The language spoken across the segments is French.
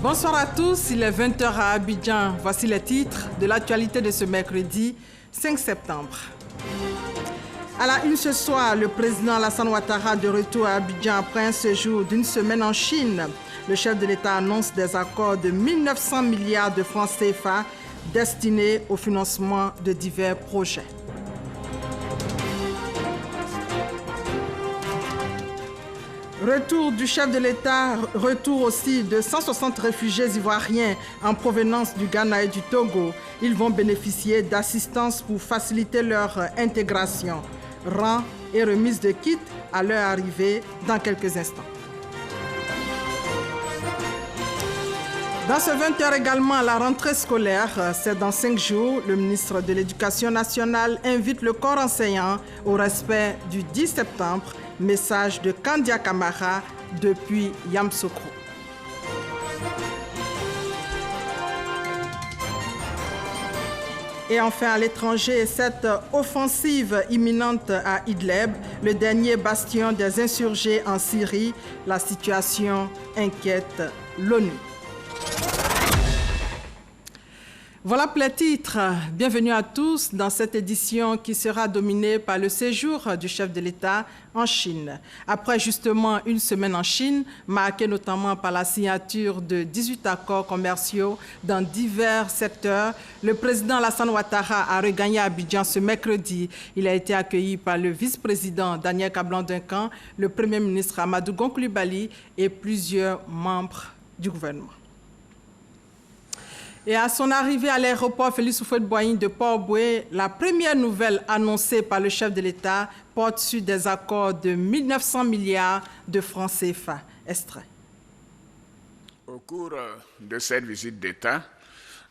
Bonsoir à tous, il est 20 h à Abidjan. Voici les titres de l'actualité de ce mercredi 5 septembre. À la une ce soir, le président Alassane Ouattara de retour à Abidjan après un séjour d'une semaine en Chine. Le chef de l'État annonce des accords de 1900 milliards de francs CFA destinés au financement de divers projets. Retour du chef de l'État, retour aussi de 160 réfugiés ivoiriens en provenance du Ghana et du Togo. Ils vont bénéficier d'assistance pour faciliter leur intégration. Rang et remise de kits à leur arrivée dans quelques instants. Dans ce 20 h également, la rentrée scolaire, c'est dans 5 jours. Le ministre de l'Éducation nationale invite le corps enseignant au respect du 10 septembre. Message de Kandia Kamara depuis Yamoussoukro. Et enfin, à l'étranger, cette offensive imminente à Idlib, le dernier bastion des insurgés en Syrie, la situation inquiète l'ONU. Voilà pour les titres. Bienvenue à tous dans cette édition qui sera dominée par le séjour du chef de l'État en Chine. Après justement une semaine en Chine, marquée notamment par la signature de 18 accords commerciaux dans divers secteurs, le président Alassane Ouattara a regagné Abidjan ce mercredi. Il a été accueilli par le vice-président Daniel Kablan-Duncan, le premier ministre Amadou Gon Coulibaly et plusieurs membres du gouvernement. Et à son arrivée à l'aéroport Félix Houphouët-Boigny de Port-Bouët, la première nouvelle annoncée par le chef de l'État porte sur des accords de 1900 milliards de francs CFA. Extrait. Au cours de cette visite d'État,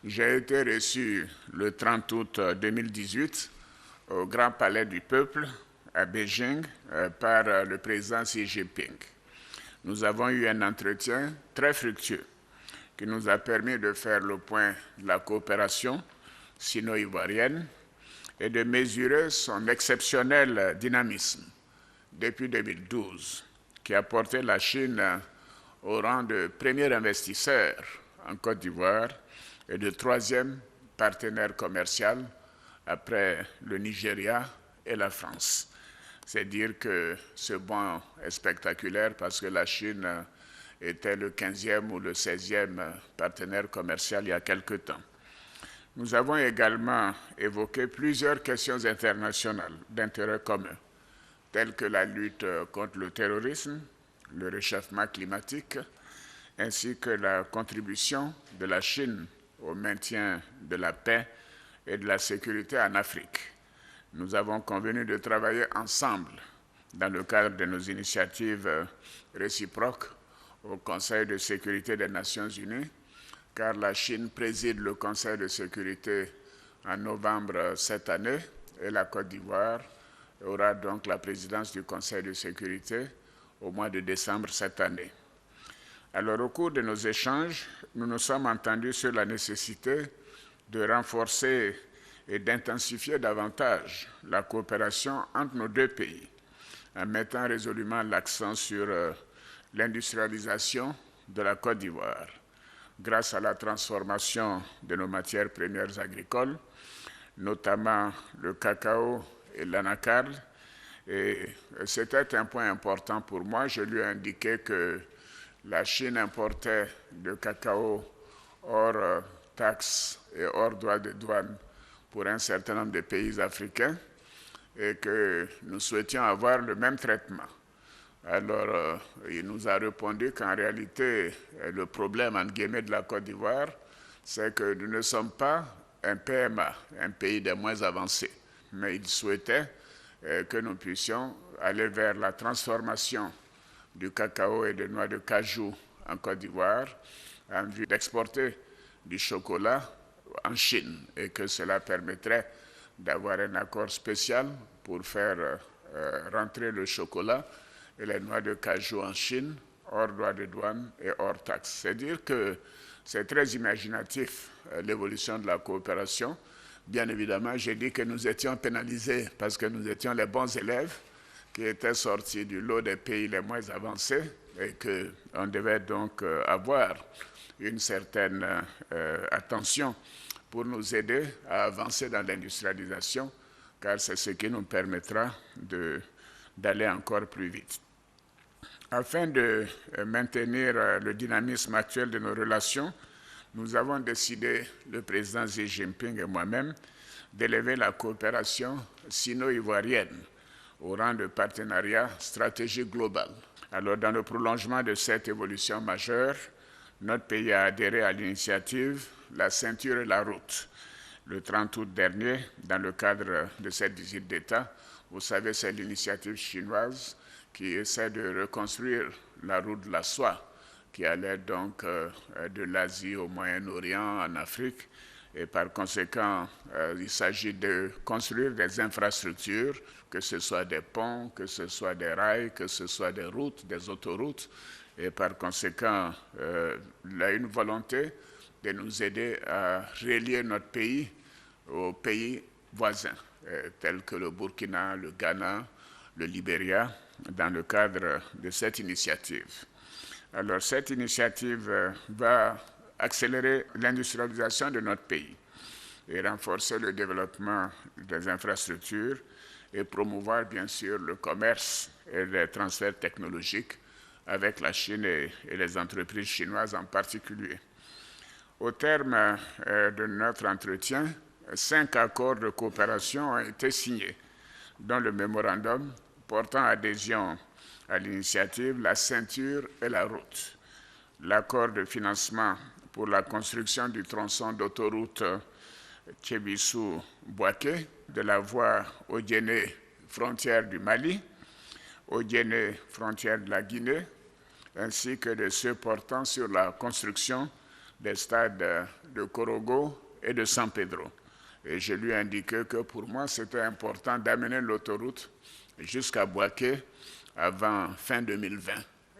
j'ai été reçu le 30 août 2018 au Grand Palais du Peuple à Beijing par le président Xi Jinping. Nous avons eu un entretien très fructueux qui nous a permis de faire le point de la coopération sino-ivoirienne et de mesurer son exceptionnel dynamisme depuis 2012, qui a porté la Chine au rang de premier investisseur en Côte d'Ivoire et de troisième partenaire commercial après le Nigeria et la France. C'est dire que ce bond est spectaculaire parce que la Chine était le 15e ou le 16e partenaire commercial il y a quelque temps. Nous avons également évoqué plusieurs questions internationales d'intérêt commun, telles que la lutte contre le terrorisme, le réchauffement climatique, ainsi que la contribution de la Chine au maintien de la paix et de la sécurité en Afrique. Nous avons convenu de travailler ensemble dans le cadre de nos initiatives réciproques au Conseil de sécurité des Nations Unies, car la Chine préside le Conseil de sécurité en novembre cette année et la Côte d'Ivoire aura donc la présidence du Conseil de sécurité au mois de décembre cette année. Alors, au cours de nos échanges, nous nous sommes entendus sur la nécessité de renforcer et d'intensifier davantage la coopération entre nos deux pays, en mettant résolument l'accent sur l'industrialisation de la Côte d'Ivoire, grâce à la transformation de nos matières premières agricoles, notamment le cacao et l'anacarde. Et c'était un point important pour moi. Je lui ai indiqué que la Chine importait le cacao hors taxes et hors droits de douane pour un certain nombre de pays africains et que nous souhaitions avoir le même traitement. Alors, il nous a répondu qu'en réalité, le problème, entre guillemets, de la Côte d'Ivoire, c'est que nous ne sommes pas un PMA, un pays des moins avancés. Mais il souhaitait que nous puissions aller vers la transformation du cacao et des noix de cajou en Côte d'Ivoire en vue d'exporter du chocolat en Chine et que cela permettrait d'avoir un accord spécial pour faire rentrer le chocolat et les noix de cajou en Chine, hors droits de douane et hors taxes. C'est-à-dire que c'est très imaginatif l'évolution de la coopération. Bien évidemment, j'ai dit que nous étions pénalisés parce que nous étions les bons élèves qui étaient sortis du lot des pays les moins avancés et qu'on devait donc avoir une certaine attention pour nous aider à avancer dans l'industrialisation, car c'est ce qui nous permettra d'aller encore plus vite. Afin de maintenir le dynamisme actuel de nos relations, nous avons décidé, le président Xi Jinping et moi-même, d'élever la coopération sino-ivoirienne au rang de partenariat stratégique global. Alors, dans le prolongement de cette évolution majeure, notre pays a adhéré à l'initiative La ceinture et la route. Le 30 août dernier, dans le cadre de cette visite d'État, vous savez, c'est l'initiative chinoise qui essaie de reconstruire la route de la soie, qui allait donc de l'Asie au Moyen-Orient, en Afrique. Et par conséquent, il s'agit de construire des infrastructures, que ce soit des ponts, que ce soit des rails, que ce soit des routes, des autoroutes. Et par conséquent, il a une volonté de nous aider à relier notre pays aux pays voisins, tels que le Burkina, le Ghana, le Libéria, dans le cadre de cette initiative. Alors, cette initiative va accélérer l'industrialisation de notre pays et renforcer le développement des infrastructures et promouvoir, bien sûr, le commerce et les transferts technologiques avec la Chine et les entreprises chinoises en particulier. Au terme de notre entretien, 5 accords de coopération ont été signés, dont le mémorandum portant adhésion à l'initiative La ceinture et la route, l'accord de financement pour la construction du tronçon d'autoroute Tchébissou-Bouaké, de la voie Odiéné, frontière du Mali, Odiéné, frontière de la Guinée, ainsi que de ceux portant sur la construction des stades de Korogo et de San Pedro. Et je lui ai indiqué que pour moi, c'était important d'amener l'autoroute jusqu'à Bouaké avant fin 2020.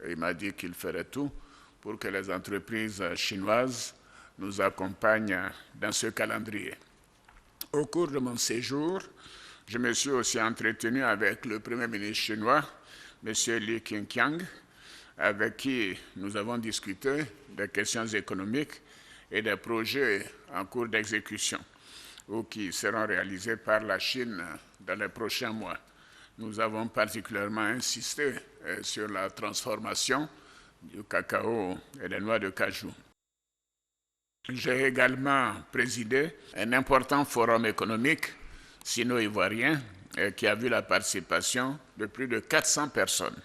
Et il m'a dit qu'il ferait tout pour que les entreprises chinoises nous accompagnent dans ce calendrier. Au cours de mon séjour, je me suis aussi entretenu avec le Premier ministre chinois, M. Li Keqiang, avec qui nous avons discuté des questions économiques et des projets en cours d'exécution ou qui seront réalisés par la Chine dans les prochains mois. Nous avons particulièrement insisté sur la transformation du cacao et des noix de cajou. J'ai également présidé un important forum économique sino-ivoirien qui a vu la participation de plus de 400 personnes.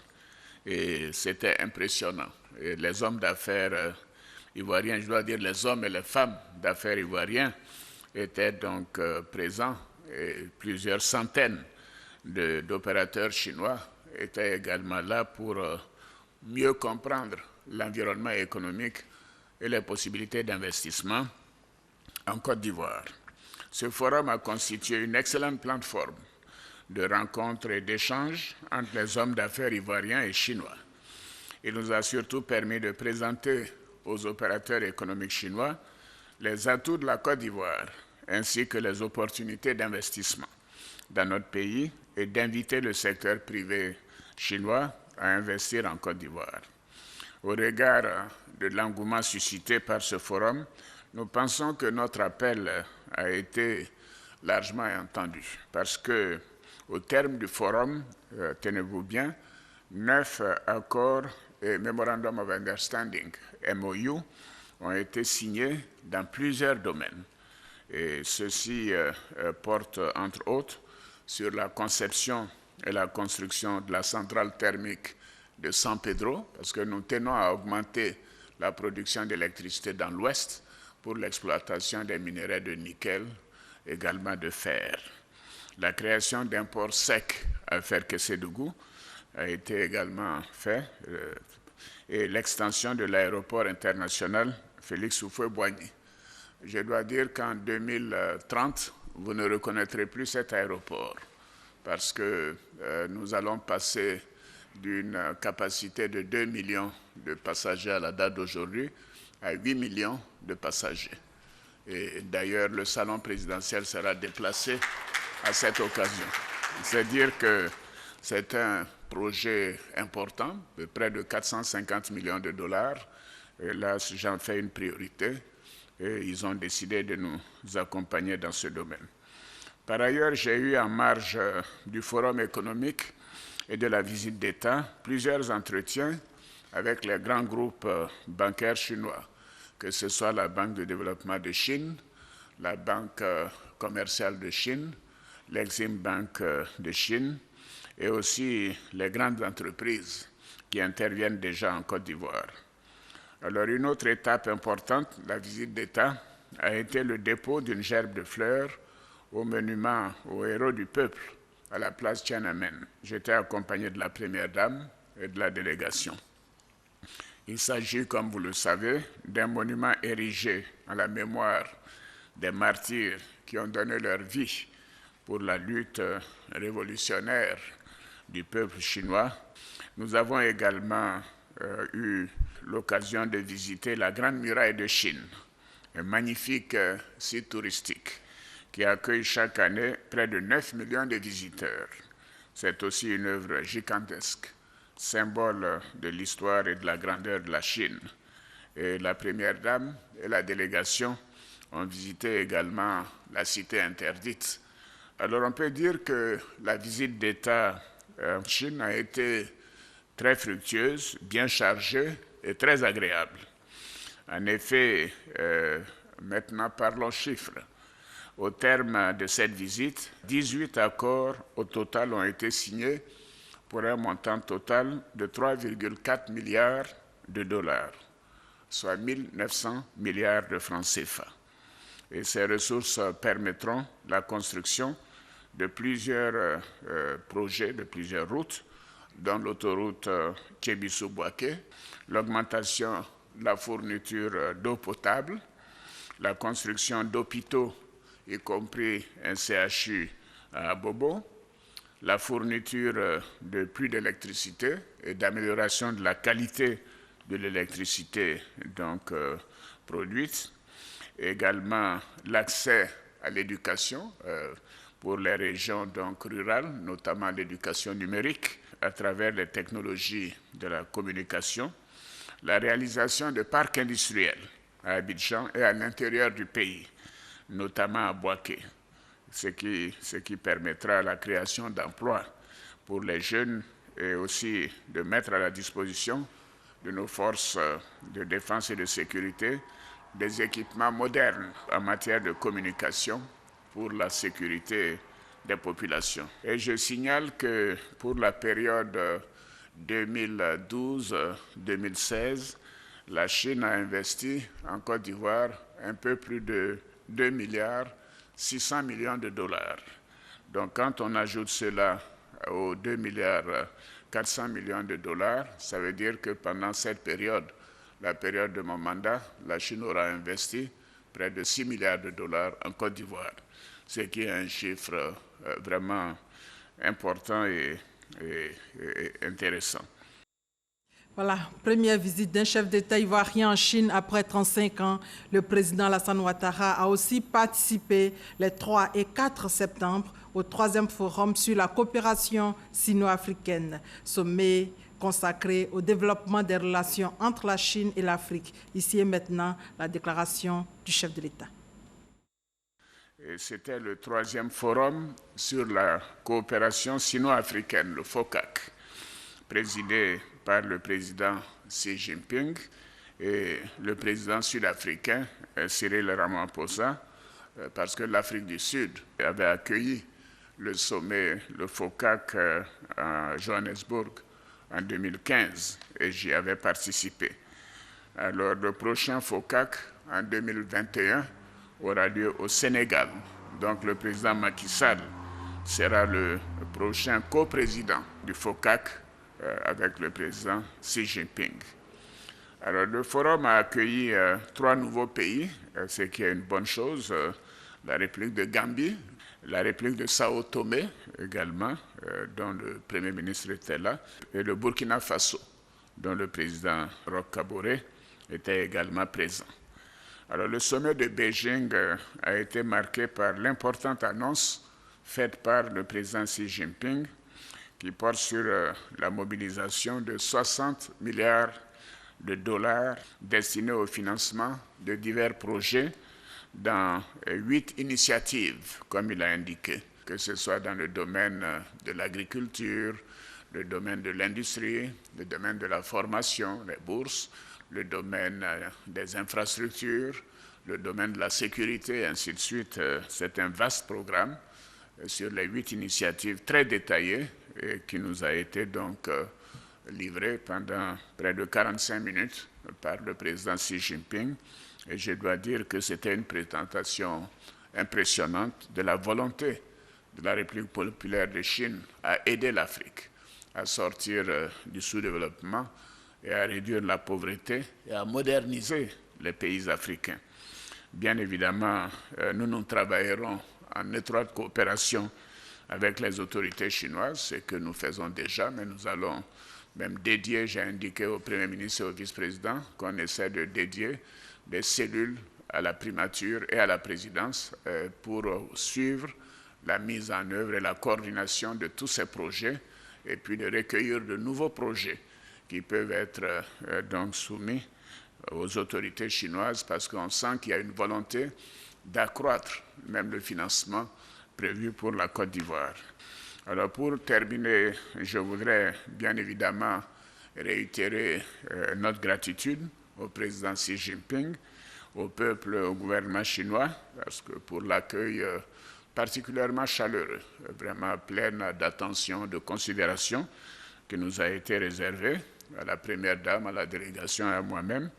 Et c'était impressionnant. Et les hommes d'affaires ivoiriens, je dois dire les hommes et les femmes d'affaires ivoiriens, étaient donc présents. Et plusieurs centaines d'opérateurs chinois étaient également là pour mieux comprendre l'environnement économique et les possibilités d'investissement en Côte d'Ivoire. Ce forum a constitué une excellente plateforme de rencontres et d'échanges entre les hommes d'affaires ivoiriens et chinois. Il nous a surtout permis de présenter aux opérateurs économiques chinois les atouts de la Côte d'Ivoire, ainsi que les opportunités d'investissement dans notre pays et d'inviter le secteur privé chinois à investir en Côte d'Ivoire. Au regard de l'engouement suscité par ce forum, nous pensons que notre appel a été largement entendu parce que, au terme du forum, tenez-vous bien, 9 accords et Memorandum of Understanding, MOU, ont été signés dans plusieurs domaines. Et ceci porte, entre autres, sur la conception et la construction de la centrale thermique de San Pedro, parce que nous tenons à augmenter la production d'électricité dans l'Ouest pour l'exploitation des minerais de nickel, également de fer. La création d'un port sec à Ferkessédougou a été également faite et l'extension de l'aéroport international Félix Houphouët-Boigny. Je dois dire qu'en 2030, vous ne reconnaîtrez plus cet aéroport parce que nous allons passer d'une capacité de 2 millions de passagers à la date d'aujourd'hui à 8 millions de passagers. Et d'ailleurs, le salon présidentiel sera déplacé à cette occasion. C'est dire que c'est un projet important de près de 450 millions de dollars Et là, j'en fais une priorité et ils ont décidé de nous accompagner dans ce domaine. Par ailleurs, j'ai eu en marge du Forum économique et de la visite d'État plusieurs entretiens avec les grands groupes bancaires chinois, que ce soit la Banque de développement de Chine, la Banque commerciale de Chine, l'Exim Bank de Chine et aussi les grandes entreprises qui interviennent déjà en Côte d'Ivoire. Alors, une autre étape importante, la visite d'État, a été le dépôt d'une gerbe de fleurs au monument aux héros du peuple à la place Tiananmen. J'étais accompagné de la Première Dame et de la délégation. Il s'agit, comme vous le savez, d'un monument érigé en la mémoire des martyrs qui ont donné leur vie pour la lutte révolutionnaire du peuple chinois. Nous avons également eu l'occasion de visiter la Grande Muraille de Chine, un magnifique site touristique qui accueille chaque année près de 9 millions de visiteurs. C'est aussi une œuvre gigantesque, symbole de l'histoire et de la grandeur de la Chine. Et la Première Dame et la délégation ont visité également la cité interdite. Alors on peut dire que la visite d'État en Chine a été très fructueuse, bien chargée et très agréable. En effet, maintenant parlons chiffres. Au terme de cette visite, 18 accords au total ont été signés pour un montant total de 3,4 milliards de dollars, soit 1 900 milliards de francs CFA. Et ces ressources permettront la construction de plusieurs projets, de plusieurs routes, dont l'autoroute Kébisu-Boaké, l'augmentation de la fourniture d'eau potable, la construction d'hôpitaux, y compris un CHU à Bobo, la fourniture de plus d'électricité et d'amélioration de la qualité de l'électricité donc produite, également l'accès à l'éducation pour les régions donc rurales, notamment l'éducation numérique à travers les technologies de la communication, la réalisation de parcs industriels à Abidjan et à l'intérieur du pays, notamment à Boaké, ce qui permettra la création d'emplois pour les jeunes et aussi de mettre à la disposition de nos forces de défense et de sécurité des équipements modernes en matière de communication pour la sécurité des populations. Et je signale que pour la période 2012-2016, la Chine a investi en Côte d'Ivoire un peu plus de 2 milliards 600 millions de dollars. Donc quand on ajoute cela aux 2 milliards 400 millions de dollars, ça veut dire que pendant cette période, la période de mon mandat, la Chine aura investi près de 6 milliards de dollars en Côte d'Ivoire, ce qui est un chiffre vraiment important et intéressant. Voilà, première visite d'un chef d'État ivoirien en Chine après 35 ans. Le président Alassane Ouattara a aussi participé les 3 et 4 septembre au 3e forum sur la coopération sino-africaine, sommet consacré au développement des relations entre la Chine et l'Afrique. Ici et maintenant, la déclaration du chef de l'État. C'était le 3e forum sur la coopération sino-africaine, le FOCAC, présidé par le président Xi Jinping et le président sud-africain Cyril Ramaphosa, parce que l'Afrique du Sud avait accueilli le sommet, le FOCAC, à Johannesburg en 2015 et j'y avais participé. Alors le prochain FOCAC en 2021 aura lieu au Sénégal. Donc le président Macky Sall sera le prochain coprésident du FOCAC avec le président Xi Jinping. Alors le forum a accueilli 3 nouveaux pays, ce qui est une bonne chose, la République de Gambie, la République de Sao Tomé également, dont le Premier ministre était là, et le Burkina Faso, dont le président Roch Kaboré était également présent. Alors le sommet de Beijing a été marqué par l'importante annonce faite par le président Xi Jinping qui porte sur la mobilisation de 60 milliards de dollars destinés au financement de divers projets dans 8 initiatives, comme il a indiqué, que ce soit dans le domaine de l'agriculture, le domaine de l'industrie, le domaine de la formation, les bourses, le domaine des infrastructures, le domaine de la sécurité, et ainsi de suite. C'est un vaste programme sur les 8 initiatives très détaillées et qui nous a été donc livré pendant près de 45 minutes par le président Xi Jinping. Et je dois dire que c'était une présentation impressionnante de la volonté de la République populaire de Chine à aider l'Afrique à sortir du sous-développement et à réduire la pauvreté et à moderniser les pays africains. Bien évidemment, nous travaillerons en étroite coopération avec les autorités chinoises, ce que nous faisons déjà, mais nous allons même dédier, j'ai indiqué au Premier ministre et au vice-président qu'on essaie de dédier des cellules à la primature et à la présidence pour suivre la mise en œuvre et la coordination de tous ces projets et puis de recueillir de nouveaux projets qui peuvent être donc soumis aux autorités chinoises parce qu'on sent qu'il y a une volonté d'accroître même le financement prévu pour la Côte d'Ivoire. Alors pour terminer, je voudrais bien évidemment réitérer notre gratitude au président Xi Jinping, au peuple, au gouvernement chinois, parce que pour l'accueil particulièrement chaleureux, vraiment plein d'attention, de considération qui nous a été réservé à la première dame, à la délégation et à moi-même.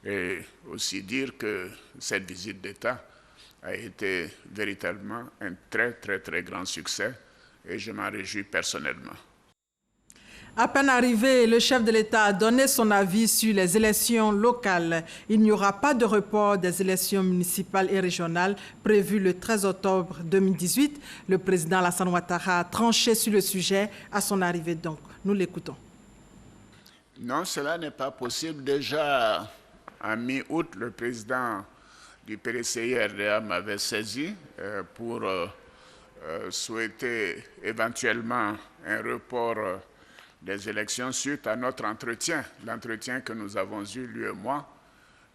Et aussi dire que cette visite d'État a été véritablement un très, très, très grand succès et je m'en réjouis personnellement. À peine arrivé, le chef de l'État a donné son avis sur les élections locales. Il n'y aura pas de report des élections municipales et régionales prévues le 13 octobre 2018. Le président Alassane Ouattara a tranché sur le sujet à son arrivée. Donc, nous l'écoutons. Non, cela n'est pas possible. Déjà, en mi-août, le président du PDCI-RDA m'avait saisi pour souhaiter éventuellement un report des élections suite à notre entretien, l'entretien que nous avons eu, lui et moi,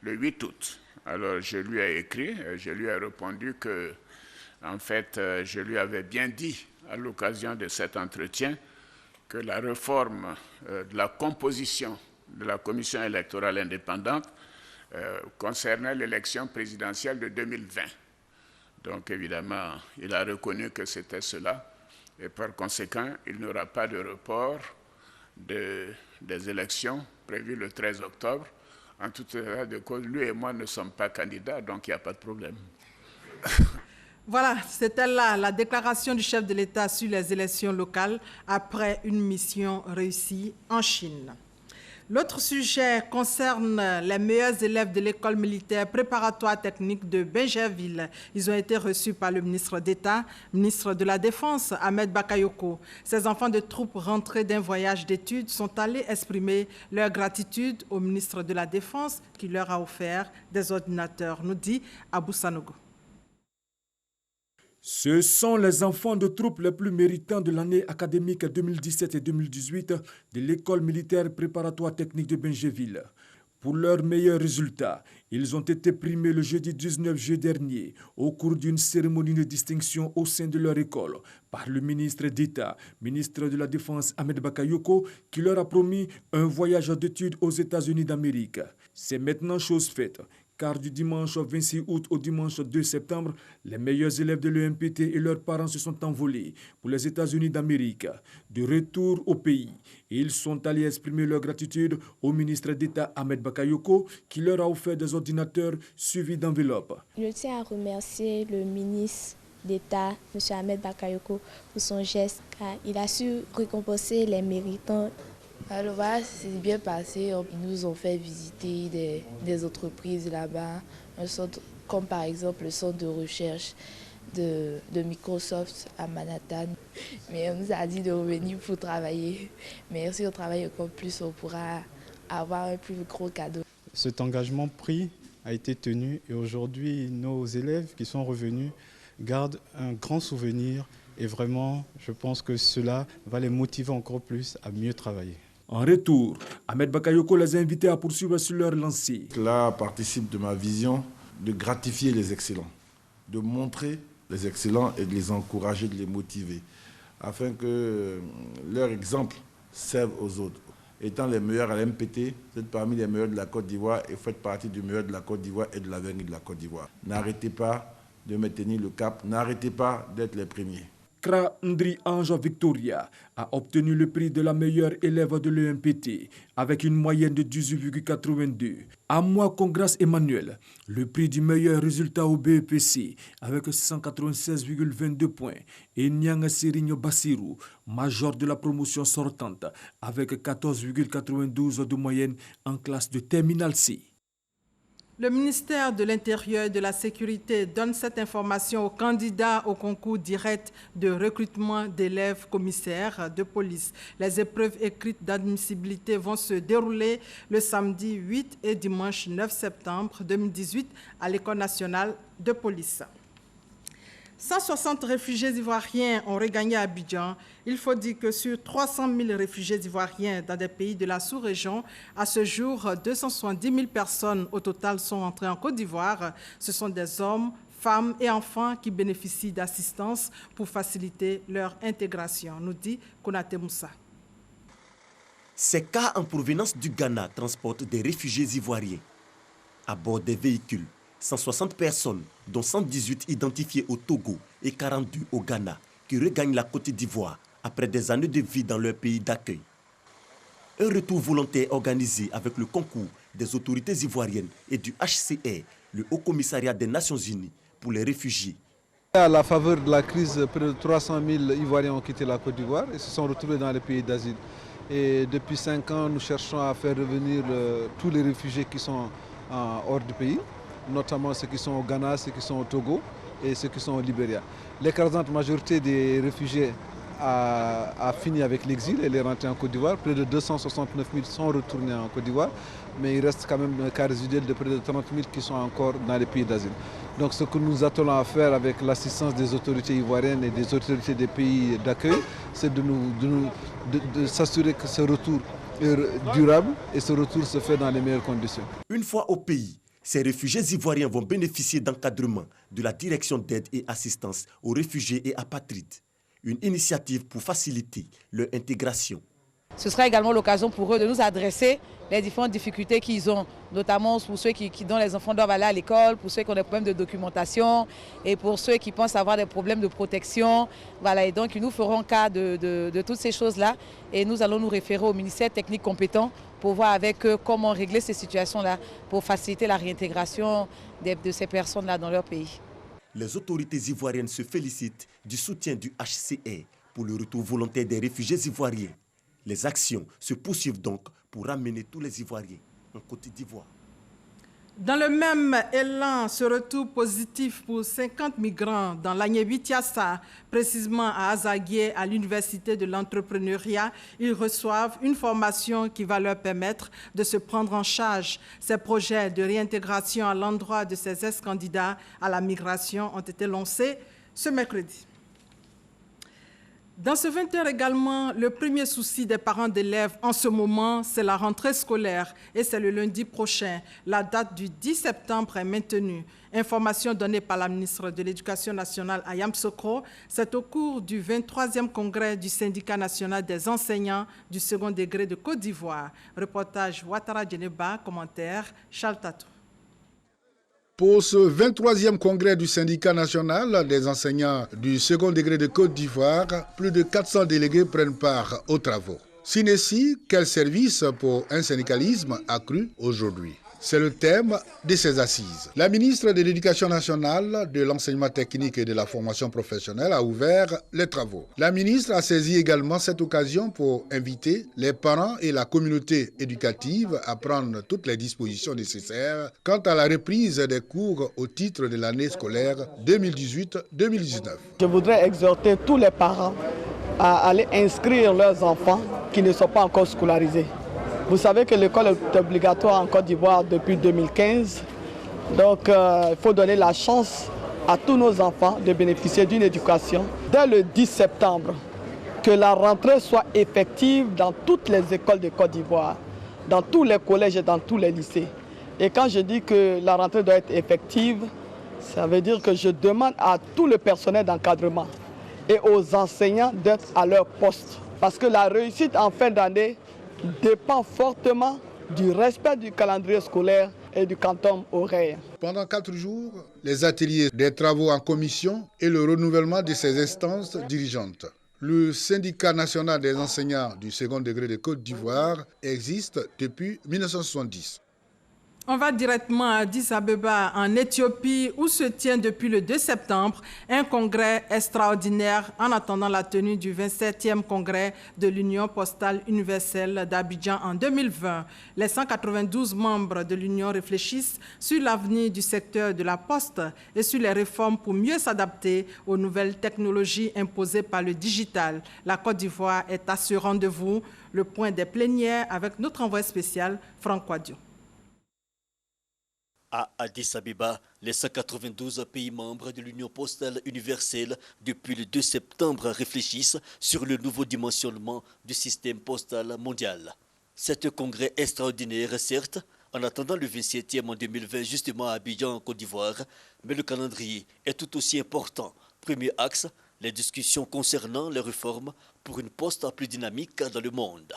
le 8 août. Alors, je lui ai écrit, je lui ai répondu que, en fait, je lui avais bien dit à l'occasion de cet entretien que la réforme de la composition de la commission électorale indépendante concernait l'élection présidentielle de 2020. Donc, évidemment, il a reconnu que c'était cela et par conséquent, il n'y aura pas de report des élections prévues le 13 octobre. En tout état de cause, lui et moi ne sommes pas candidats, donc il n'y a pas de problème. Voilà, c'était là la déclaration du chef de l'État sur les élections locales après une mission réussie en Chine. L'autre sujet concerne les meilleurs élèves de l'école militaire préparatoire technique de Bingerville. Ils ont été reçus par le ministre d'État, ministre de la Défense, Ahmed Bakayoko. Ces enfants de troupes rentrés d'un voyage d'études sont allés exprimer leur gratitude au ministre de la Défense qui leur a offert des ordinateurs, nous dit Abou Sanogo. Ce sont les enfants de troupes les plus méritants de l'année académique 2017 et 2018 de l'école militaire préparatoire technique de Bingerville. Pour leurs meilleurs résultats, ils ont été primés le jeudi 19 juillet dernier au cours d'une cérémonie de distinction au sein de leur école par le ministre d'État, ministre de la Défense Ahmed Bakayoko, qui leur a promis un voyage d'études aux États-Unis d'Amérique. C'est maintenant chose faite. Car du dimanche 26 août au dimanche 2 septembre, les meilleurs élèves de l'EMPT et leurs parents se sont envolés pour les États-Unis d'Amérique. De retour au pays, ils sont allés exprimer leur gratitude au ministre d'État Ahmed Bakayoko qui leur a offert des ordinateurs suivis d'enveloppes. Je tiens à remercier le ministre d'État, M. Ahmed Bakayoko, pour son geste car il a su récompenser les méritants. Alors voilà, c'est bien passé. Ils nous ont fait visiter des entreprises là-bas, comme par exemple le centre de recherche de Microsoft à Manhattan. Mais on nous a dit de revenir pour travailler. Mais si on travaille encore plus, on pourra avoir un plus gros cadeau. Cet engagement pris a été tenu et aujourd'hui, nos élèves qui sont revenus gardent un grand souvenir et vraiment, je pense que cela va les motiver encore plus à mieux travailler. En retour, Ahmed Bakayoko les a invités à poursuivre sur leur lancée. Cela participe de ma vision de gratifier les excellents, de montrer les excellents et de les encourager, de les motiver, afin que leur exemple serve aux autres. Étant les meilleurs à l'MPT, vous êtes parmi les meilleurs de la Côte d'Ivoire et faites partie du meilleur de la Côte d'Ivoire et de l'avenir de la Côte d'Ivoire. N'arrêtez pas de maintenir le cap, n'arrêtez pas d'être les premiers. Kra Ndri Ange Victoria a obtenu le prix de la meilleure élève de l'EMPT avec une moyenne de 18,82. À moi, Congras Emmanuel, le prix du meilleur résultat au BEPC avec 196,22 points. Et Nyang Sirigno Bassirou, major de la promotion sortante avec 14,92 de moyenne en classe de Terminal C. Le ministère de l'Intérieur et de la Sécurité donne cette information aux candidats au concours direct de recrutement d'élèves commissaires de police. Les épreuves écrites d'admissibilité vont se dérouler le samedi 8 et dimanche 9 septembre 2018 à l'École nationale de police. 160 réfugiés ivoiriens ont regagné Abidjan. Il faut dire que sur 300 000 réfugiés ivoiriens dans des pays de la sous-région, à ce jour, 270 000 personnes au total sont entrées en Côte d'Ivoire. Ce sont des hommes, femmes et enfants qui bénéficient d'assistance pour faciliter leur intégration, nous dit Konaté Moussa. Ces cas en provenance du Ghana transportent des réfugiés ivoiriens. À bord des véhicules, 160 personnes, dont 118 identifiées au Togo et 42 au Ghana, qui regagnent la Côte d'Ivoire après des années de vie dans leur pays d'accueil. Un retour volontaire organisé avec le concours des autorités ivoiriennes et du HCR, le Haut Commissariat des Nations Unies pour les réfugiés. À la faveur de la crise, près de 300 000 Ivoiriens ont quitté la Côte d'Ivoire et se sont retrouvés dans les pays d'asile. Et depuis 5 ans, nous cherchons à faire revenir tous les réfugiés qui sont hors du pays, notamment ceux qui sont au Ghana, ceux qui sont au Togo et ceux qui sont au Libéria. L'écrasante majorité des réfugiés a fini avec l'exil et est rentrée en Côte d'Ivoire. Près de 269 000 sont retournés en Côte d'Ivoire, mais il reste quand même un cas résiduel de près de 30 000 qui sont encore dans les pays d'asile. Donc ce que nous attelons à faire avec l'assistance des autorités ivoiriennes et des autorités des pays d'accueil, c'est de s'assurer que ce retour est durable et ce retour se fait dans les meilleures conditions. Une fois au pays, ces réfugiés ivoiriens vont bénéficier d'encadrement de la Direction d'aide et assistance aux réfugiés et apatrides. Une initiative pour faciliter leur intégration. Ce sera également l'occasion pour eux de nous adresser les différentes difficultés qu'ils ont, notamment pour ceux dont les enfants doivent aller à l'école, pour ceux qui ont des problèmes de documentation et pour ceux qui pensent avoir des problèmes de protection. Voilà, et donc ils nous feront cas de toutes ces choses-là et nous allons nous référer au ministère technique compétent pour voir avec eux comment régler ces situations-là pour faciliter la réintégration de ces personnes-là dans leur pays. Les autorités ivoiriennes se félicitent du soutien du HCR pour le retour volontaire des réfugiés ivoiriens. Les actions se poursuivent donc pour ramener tous les Ivoiriens en Côte d'Ivoire. Dans le même élan, ce retour positif pour 50 migrants dans l'Agné-Bitiassa, précisément à Azaguié, à l'Université de l'entrepreneuriat, ils reçoivent une formation qui va leur permettre de se prendre en charge. Ces projets de réintégration à l'endroit de ces ex-candidats à la migration ont été lancés ce mercredi. Dans ce 20h également, le premier souci des parents d'élèves en ce moment, c'est la rentrée scolaire et c'est le lundi prochain. La date du 10 septembre est maintenue. Information donnée par la ministre de l'Éducation nationale à Yamoussoukro, c'est au cours du 23e congrès du syndicat national des enseignants du second degré de Côte d'Ivoire. Reportage Ouattara Djeneba, commentaire Charles Tatou. Pour ce 23e congrès du syndicat national des enseignants du second degré de Côte d'Ivoire, plus de 400 délégués prennent part aux travaux. Sinessi, quel service pour un syndicalisme accru aujourd'hui? C'est le thème de ces assises. La ministre de l'Éducation nationale, de l'enseignement technique et de la formation professionnelle a ouvert les travaux. La ministre a saisi également cette occasion pour inviter les parents et la communauté éducative à prendre toutes les dispositions nécessaires quant à la reprise des cours au titre de l'année scolaire 2018-2019. Je voudrais exhorter tous les parents à aller inscrire leurs enfants qui ne sont pas encore scolarisés. Vous savez que l'école est obligatoire en Côte d'Ivoire depuis 2015. Donc il faut donner la chance à tous nos enfants de bénéficier d'une éducation. Dès le 10 septembre, que la rentrée soit effective dans toutes les écoles de Côte d'Ivoire, dans tous les collèges et dans tous les lycées. Et quand je dis que la rentrée doit être effective, ça veut dire que je demande à tout le personnel d'encadrement et aux enseignants d'être à leur poste. Parce que la réussite en fin d'année dépend fortement du respect du calendrier scolaire et du quantum horaire. Pendant 4 jours, les ateliers des travaux en commission et le renouvellement de ces instances dirigeantes. Le syndicat national des enseignants du second degré de Côte d'Ivoire existe depuis 1970. On va directement à Addis Abeba, en Éthiopie, où se tient depuis le 2 septembre un congrès extraordinaire en attendant la tenue du 27e congrès de l'Union postale universelle d'Abidjan en 2020. Les 192 membres de l'Union réfléchissent sur l'avenir du secteur de la poste et sur les réformes pour mieux s'adapter aux nouvelles technologies imposées par le digital. La Côte d'Ivoire est à ce rendez-vous, le point des plénières avec notre envoyé spécial, Franck Quadio. À Addis Abeba, les 192 pays membres de l'Union postale universelle depuis le 2 septembre réfléchissent sur le nouveau dimensionnement du système postal mondial. C'est un congrès extraordinaire, certes, en attendant le 27e en 2020 justement à Abidjan, en Côte d'Ivoire, mais le calendrier est tout aussi important. Premier axe, les discussions concernant les réformes pour une poste plus dynamique dans le monde.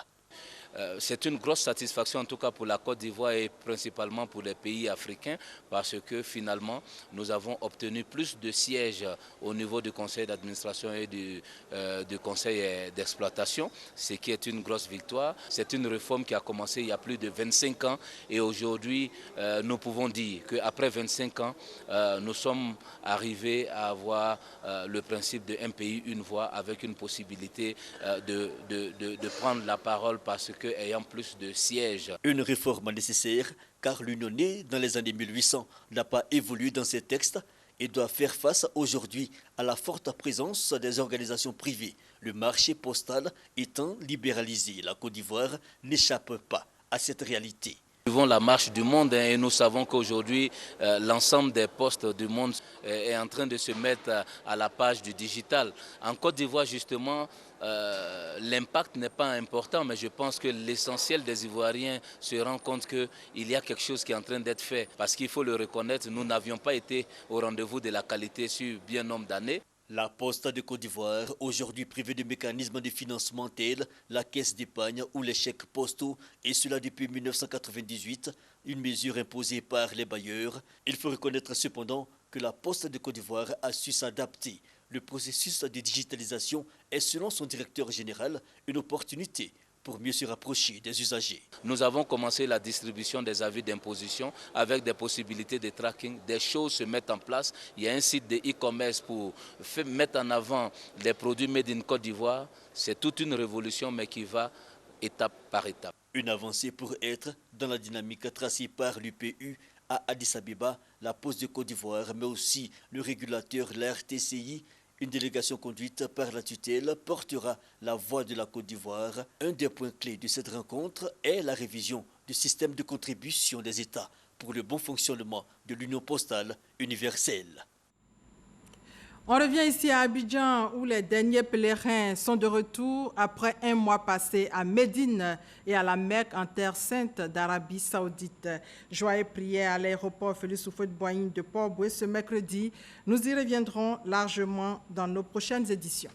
C'est une grosse satisfaction en tout cas pour la Côte d'Ivoire et principalement pour les pays africains parce que finalement nous avons obtenu plus de sièges au niveau du conseil d'administration et du conseil d'exploitation, ce qui est une grosse victoire. C'est une réforme qui a commencé il y a plus de 25 ans et aujourd'hui nous pouvons dire qu'après 25 ans nous sommes arrivés à avoir le principe de un pays, une voix avec une possibilité de prendre la parole parce que ayant plus de sièges. Une réforme nécessaire car l'Union née dans les années 1800 n'a pas évolué dans ses textes et doit faire face aujourd'hui à la forte présence des organisations privées. Le marché postal étant libéralisé, la Côte d'Ivoire n'échappe pas à cette réalité. Nous suivons la marche du monde et nous savons qu'aujourd'hui, l'ensemble des postes du monde est en train de se mettre à la page du digital. En Côte d'Ivoire, justement, l'impact n'est pas important, mais je pense que l'essentiel des Ivoiriens se rend compte qu'il y a quelque chose qui est en train d'être fait. Parce qu'il faut le reconnaître, nous n'avions pas été au rendez-vous de la qualité sur bien nombre d'années. La Poste de Côte d'Ivoire, aujourd'hui privée de mécanismes de financement tels la caisse d'épargne ou les chèques postaux, et cela depuis 1998, une mesure imposée par les bailleurs. Il faut reconnaître cependant que la Poste de Côte d'Ivoire a su s'adapter. Le processus de digitalisation est, selon son directeur général, une opportunité pour mieux se rapprocher des usagers. Nous avons commencé la distribution des avis d'imposition avec des possibilités de tracking. Des choses se mettent en place. Il y a un site de e-commerce pour mettre en avant les produits made in Côte d'Ivoire. C'est toute une révolution, mais qui va étape par étape. Une avancée pour être dans la dynamique tracée par l'UPU à Addis Abeba, la Poste de Côte d'Ivoire, mais aussi le régulateur, la RTCI. Une délégation conduite par la tutelle portera la voix de la Côte d'Ivoire. Un des points clés de cette rencontre est la révision du système de contribution des États pour le bon fonctionnement de l'Union postale universelle. On revient ici à Abidjan où les derniers pèlerins sont de retour après un mois passé à Médine et à la Mecque en terre sainte d'Arabie Saoudite. Joie et prière à l'aéroport Félix Houphouët-Boigny de Port-Bouët ce mercredi. Nous y reviendrons largement dans nos prochaines éditions.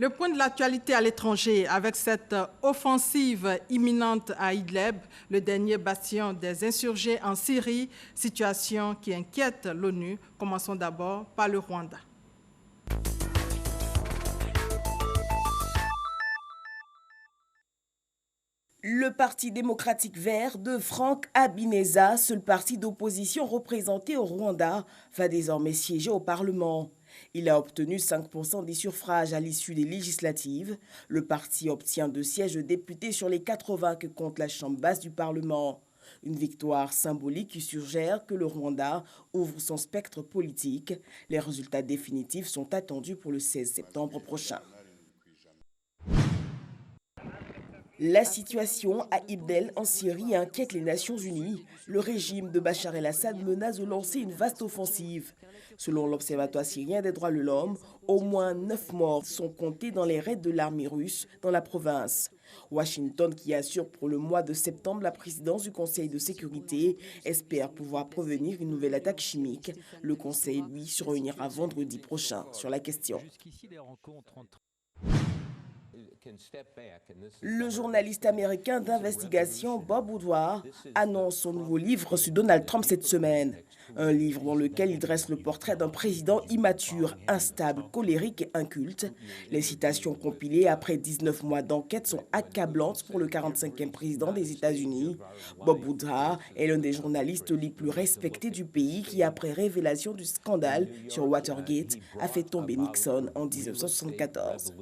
Le point de l'actualité à l'étranger avec cette offensive imminente à Idlib, le dernier bastion des insurgés en Syrie, situation qui inquiète l'ONU. Commençons d'abord par le Rwanda. Le Parti démocratique vert de Franck Habineza, seul parti d'opposition représenté au Rwanda, va désormais siéger au Parlement. Il a obtenu 5% des suffrages à l'issue des législatives. Le parti obtient 2 sièges de députés sur les 80 que compte la Chambre basse du Parlement. Une victoire symbolique qui suggère que le Rwanda ouvre son spectre politique. Les résultats définitifs sont attendus pour le 16 septembre prochain. La situation à Idlib en Syrie inquiète les Nations Unies. Le régime de Bachar el-Assad menace de lancer une vaste offensive. Selon l'Observatoire syrien des droits de l'homme, au moins 9 morts sont comptés dans les raids de l'armée russe dans la province. Washington, qui assure pour le mois de septembre la présidence du Conseil de sécurité, espère pouvoir prévenir une nouvelle attaque chimique. Le Conseil, lui, se réunira vendredi prochain sur la question. Le journaliste américain d'investigation Bob Woodward annonce son nouveau livre sur Donald Trump cette semaine. Un livre dans lequel il dresse le portrait d'un président immature, instable, colérique et inculte. Les citations compilées après 19 mois d'enquête sont accablantes pour le 45e président des États-Unis. Bob Woodward est l'un des journalistes les plus respectés du pays qui, après révélation du scandale sur Watergate, a fait tomber Nixon en 1974.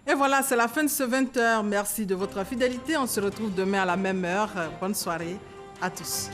Et voilà, c'est la fin de ce 20h. Merci de votre fidélité. On se retrouve demain à la même heure. Bonne soirée à tous.